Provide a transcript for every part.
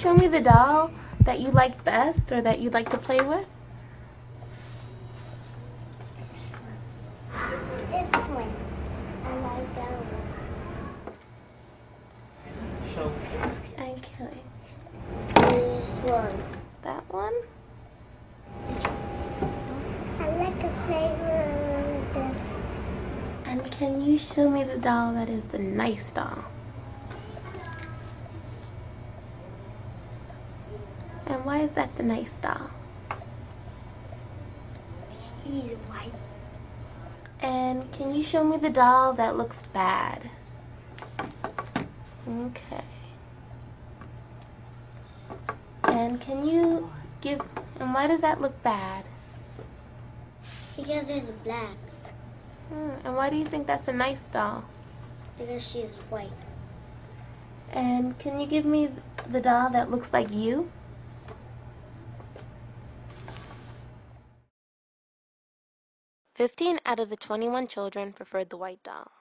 show me the doll that you like best or that you like to play with? This one. I like that one. Show Okay. This one. That one? This one. I like to play with this. And can you show me the doll that is the nice doll? And why is that the nice doll? He's white. And can you show me the doll that looks bad? Okay. And can you give, and why does that look bad? Because it's black. And why do you think that's a nice doll? Because she's white. And can you give me the doll that looks like you? "15 out of the 21 children preferred the white doll."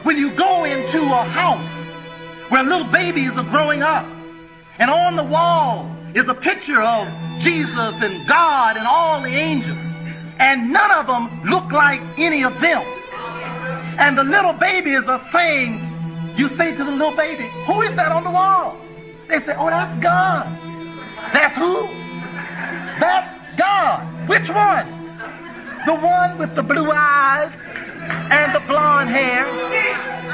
When you go into a house where little babies are growing up, and on the wall is a picture of Jesus and God and all the angels, and none of them look like any of them, and the little babies are saying, you say to the little baby, who is that on the wall? They say, oh, that's God. That's who? That's God. Which one? The one with the blue eyes and the blonde hair.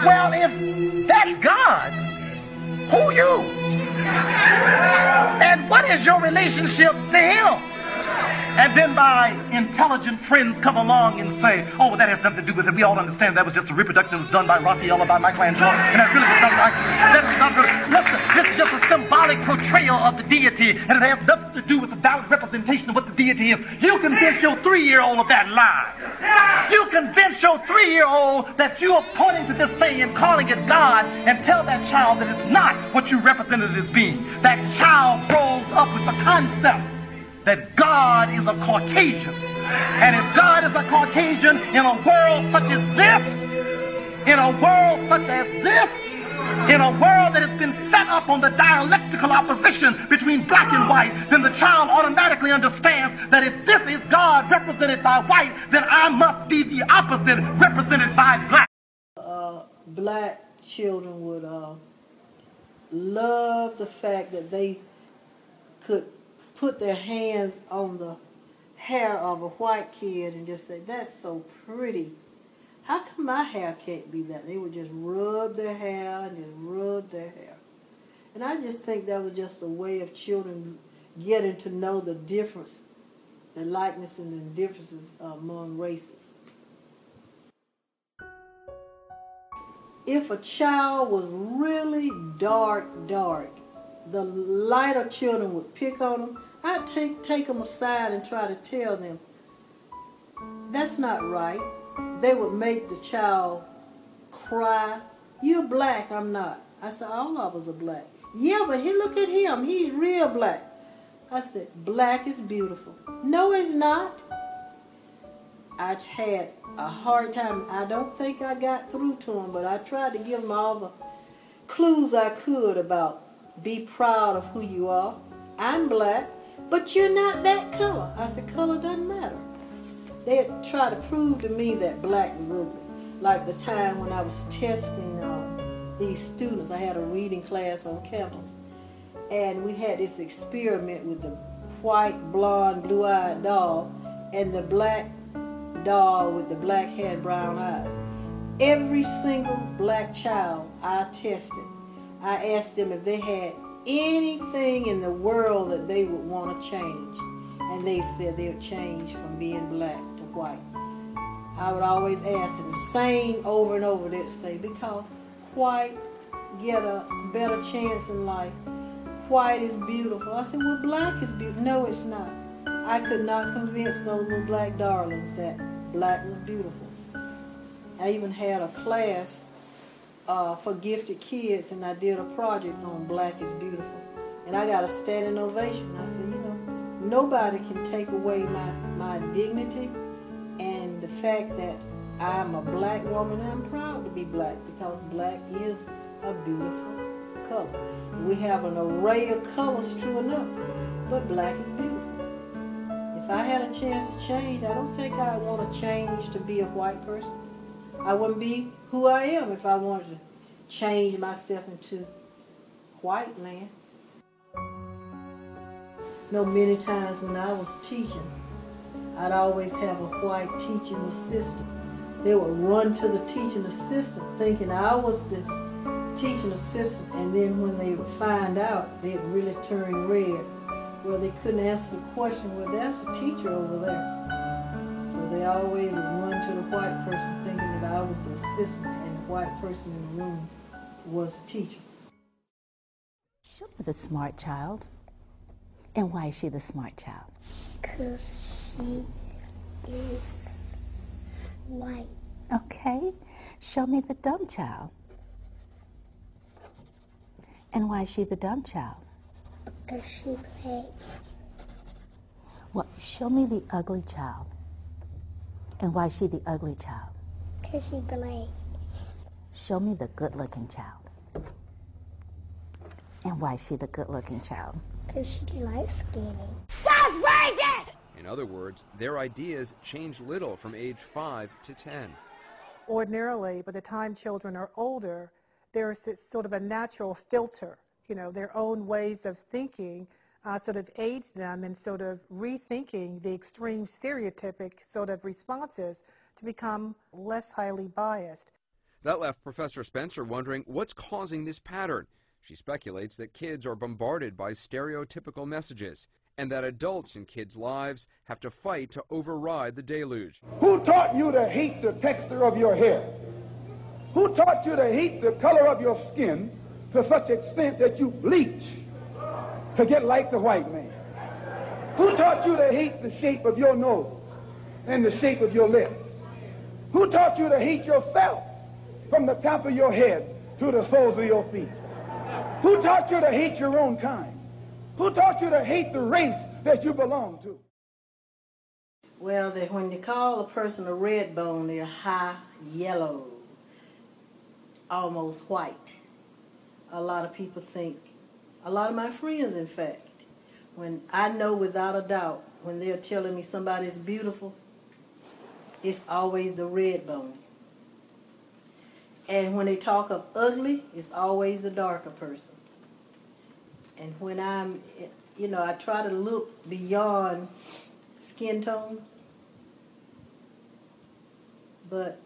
Well, if that's God, who you? And what is your relationship to him? And then my intelligent friends come along and say, oh, well, that has nothing to do with it. We all understand that was just a reproduction that was done by Raphael or by Michelangelo. And that really was not right. That is not really. Listen, this is just a symbolic portrayal of the deity. And it has nothing to do with the direct representation of what the deity is. You convince your 3-year-old of that lie. You convince your 3-year-old that you are pointing to this thing and calling it God, and tell that child that it's not what you represented it as being. That child grows up with the concept that God is a Caucasian. And if God is a Caucasian in a world such as this, in a world such as this, in a world that has been set up on the dialectical opposition between black and white, then the child automatically understands that if this is God represented by white, then I must be the opposite represented by black. Black children would love the fact that they could put their hands on the hair of a white kid and just say, that's so pretty. How come my hair can't be that? They would just rub their hair and just rub their hair. And I just think that was just a way of children getting to know the difference, the likeness and the differences among races. If a child was really dark, the lighter children would pick on them. I'd take them aside and try to tell them, that's not right. They would make the child cry. You're black, I'm not. I said, all of us are black. Yeah, but look at him. He's real black. I said, black is beautiful. No, it's not. I had a hard time. I don't think I got through to him, but I tried to give him all the clues I could about be proud of who you are. I'm black, but you're not that color. I said, color doesn't matter. They had tried to prove to me that black was ugly. Like the time when I was testing these students. I had a reading class on campus. And we had this experiment with the white, blonde, blue-eyed doll and the black doll with the black hair and brown eyes. Every single black child I tested, I asked them if they had anything in the world that they would want to change. And they said they would change from being black to white. I would always ask them the same over and over. They'd say, because white get a better chance in life. White is beautiful. I said, well, black is beautiful. No, it's not. I could not convince those little black darlings that black was beautiful. I even had a class for gifted kids, and I did a project on Black is Beautiful. And I got a standing ovation. I said, you know, nobody can take away my my dignity and the fact that I'm a black woman, and I'm proud to be black because black is a beautiful color. We have an array of colors, true enough, but black is beautiful. If I had a chance to change, I don't think I'd want to change to be a white person. I wouldn't be who I am if I wanted to change myself into white man. You know, many times when I was teaching, I'd always have a white teaching assistant. They would run to the teaching assistant thinking I was the teaching assistant, and then when they would find out, they'd really turn red. Well, they couldn't answer the question. Well, there's the teacher over there. So they always would run to the white person thinking that I was the assistant and the white person in the room was the teacher. Show me the smart child. And why is she the smart child? Because she is white. Okay. Show me the dumb child. And why is she the dumb child? Because she plays. Well, show me the ugly child. And why is she the ugly child? Because she plays. Show me the good-looking child. And why is she the good-looking child? Because she likes skinny. In other words, their ideas change little from age 5 to 10. Ordinarily, by the time children are older, there's sort of a natural filter, their own ways of thinking sort of aids them in sort of rethinking the extreme stereotypic sort of responses to become less highly biased. That left Professor Spencer wondering what's causing this pattern. She speculates that kids are bombarded by stereotypical messages and that adults in kids' lives have to fight to override the deluge. Who taught you to hate the texture of your hair? Who taught you to hate the color of your skin to such extent that you bleach to get like the white man? Who taught you to hate the shape of your nose and the shape of your lips? Who taught you to hate yourself from the top of your head to the soles of your feet? Who taught you to hate your own kind? Who taught you to hate the race that you belong to? Well, when you call a person a red bone, they're high yellow, almost white. A lot of people think, a lot of my friends, in fact, when I know without a doubt, when they're telling me somebody's beautiful, it's always the red bone. And when they talk of ugly, it's always the darker person. And when I try to look beyond skin tone, but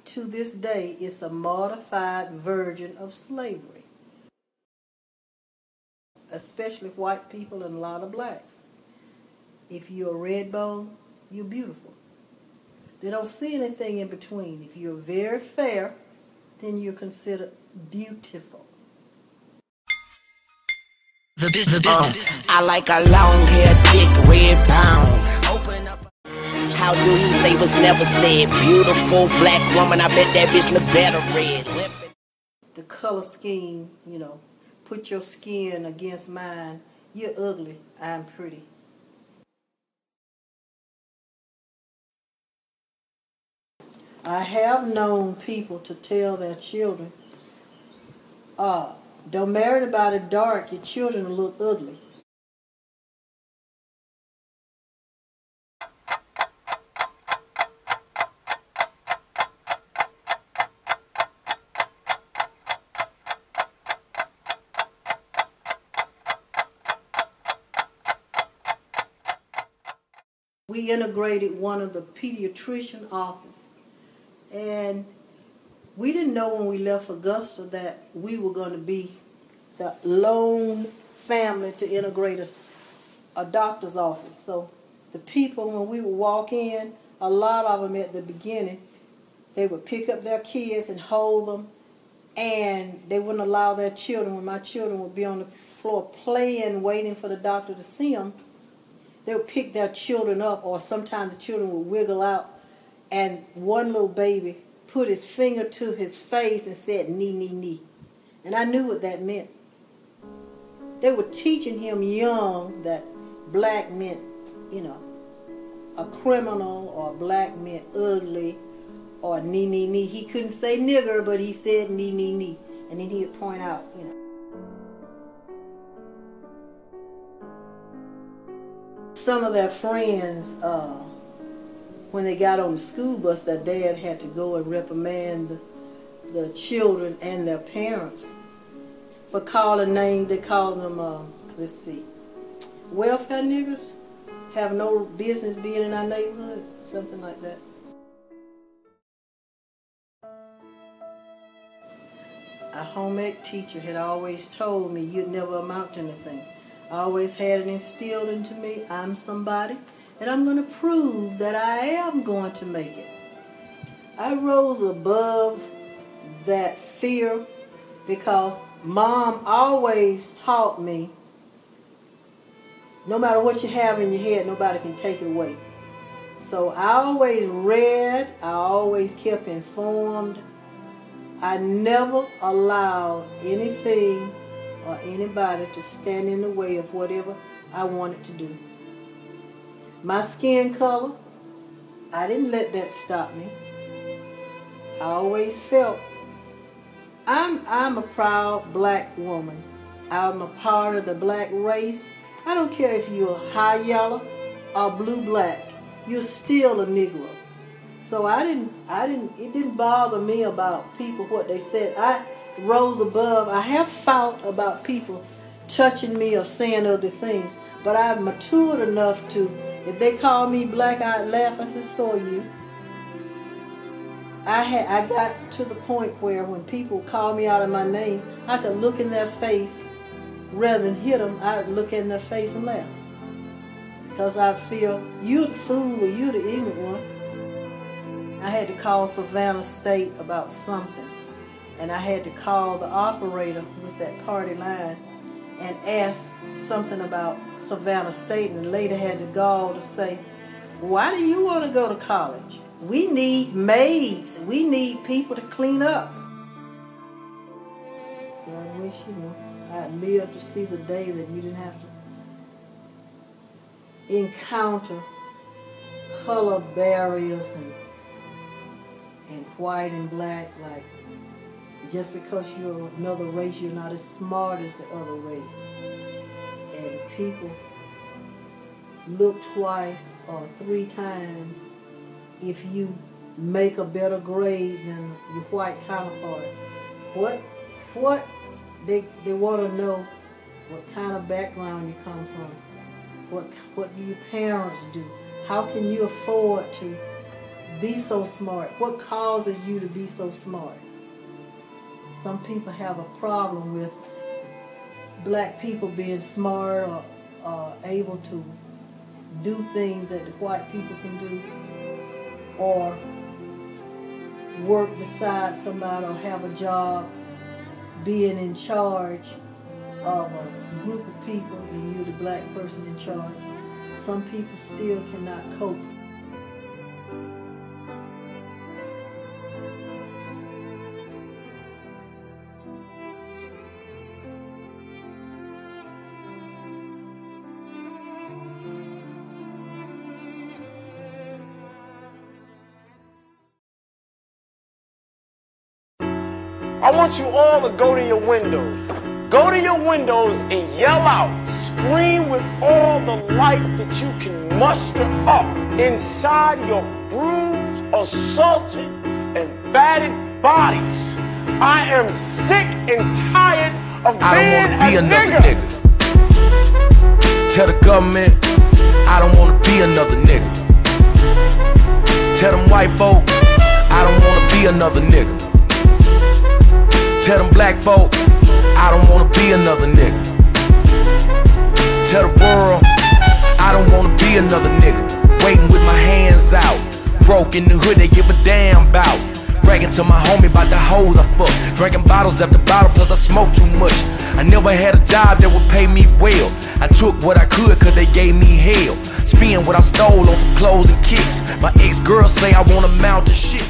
to this day, it's a modified version of slavery, especially white people and a lot of blacks. If you're a red bone, you're beautiful. They don't see anything in between. If you're very fair, then you're considered beautiful. The business. I like a long hair, thick, red bone. Open up. How do you say what's never said? Beautiful black woman, I bet that bitch look better red. The color scheme, put your skin against mine. You're ugly, I'm pretty. I have known people to tell their children, don't marry anybody dark, your children will look ugly. We integrated one of the pediatrician office, and we didn't know when we left Augusta that we were going to be the lone family to integrate a doctor's office. So the people, when we would walk in, a lot of them at the beginning, they would pick up their kids and hold them, and they wouldn't allow their children, when my children would be on the floor playing, waiting for the doctor to see them, they would pick their children up, or sometimes the children would wiggle out, and one little baby put his finger to his face and said, "Nee, nee, nee." And I knew what that meant. They were teaching him young that black meant, a criminal or black meant ugly or nee. He couldn't say nigger, but he said nee. And then he would point out, you know. Some of their friends, when they got on the school bus, their dad had to go and reprimand the children and their parents for calling names. They called them, let's see, welfare niggers, have no business being in our neighborhood, something like that. A home ec teacher had always told me you'd never amount to anything. I always had it instilled into me, I'm somebody, and I'm going to prove that I am going to make it. I rose above that fear because Mom always taught me, no matter what you have in your head, nobody can take it away. So I always read, I always kept informed. I never allowed anything or anybody to stand in the way of whatever I wanted to do. My skin color, I didn't let that stop me. I always felt I'm a proud black woman. I'm a part of the black race. I don't care if you're high yellow or blue black. You're still a Negro. So it didn't bother me about people, what they said. I rose above. I have thought about people touching me or saying other things, but I've matured enough to, if they call me black, I'd laugh. I said, so are you. I got to the point where when people call me out of my name, I could look in their face rather than hit them. I'd look in their face and laugh, because I feel you're the fool or you're the ignorant one. I had to call Savannah State about something, and I had to call the operator with that party line and ask something about Savannah State, and the lady had the gall to say, why do you want to go to college? We need maids. We need people to clean up. So I wish, I'd lived to see the day that you didn't have to encounter color barriers and white and black, like just because you're another race, you're not as smart as the other race. And people look twice or 3 times if you make a better grade than your white counterpart. What they want to know what kind of background you come from. What do your parents do? How can you afford to be so smart? What causes you to be so smart? Some people have a problem with black people being smart or able to do things that the white people can do, or work beside somebody or have a job being in charge of a group of people and you're the black person in charge. Some people still cannot cope. I want you all to go to your windows. Go to your windows and yell out, scream with all the life that you can muster up inside your bruised, assaulted, and battered bodies. I am sick and tired of being a nigga. Tell the government I don't want to be another nigga. Tell them white folk I don't want to be another nigga. Tell them black folk I don't wanna be another nigga. Tell the world I don't wanna be another nigga. Waiting with my hands out, broke in the hood they give a damn about. Bragging to my homie about the hoes I fuck. Drinking bottles after bottle plus I smoke too much. I never had a job that would pay me well. I took what I could cause they gave me hell. Spend what I stole on some clothes and kicks. My ex-girl say I wanna mount to shit.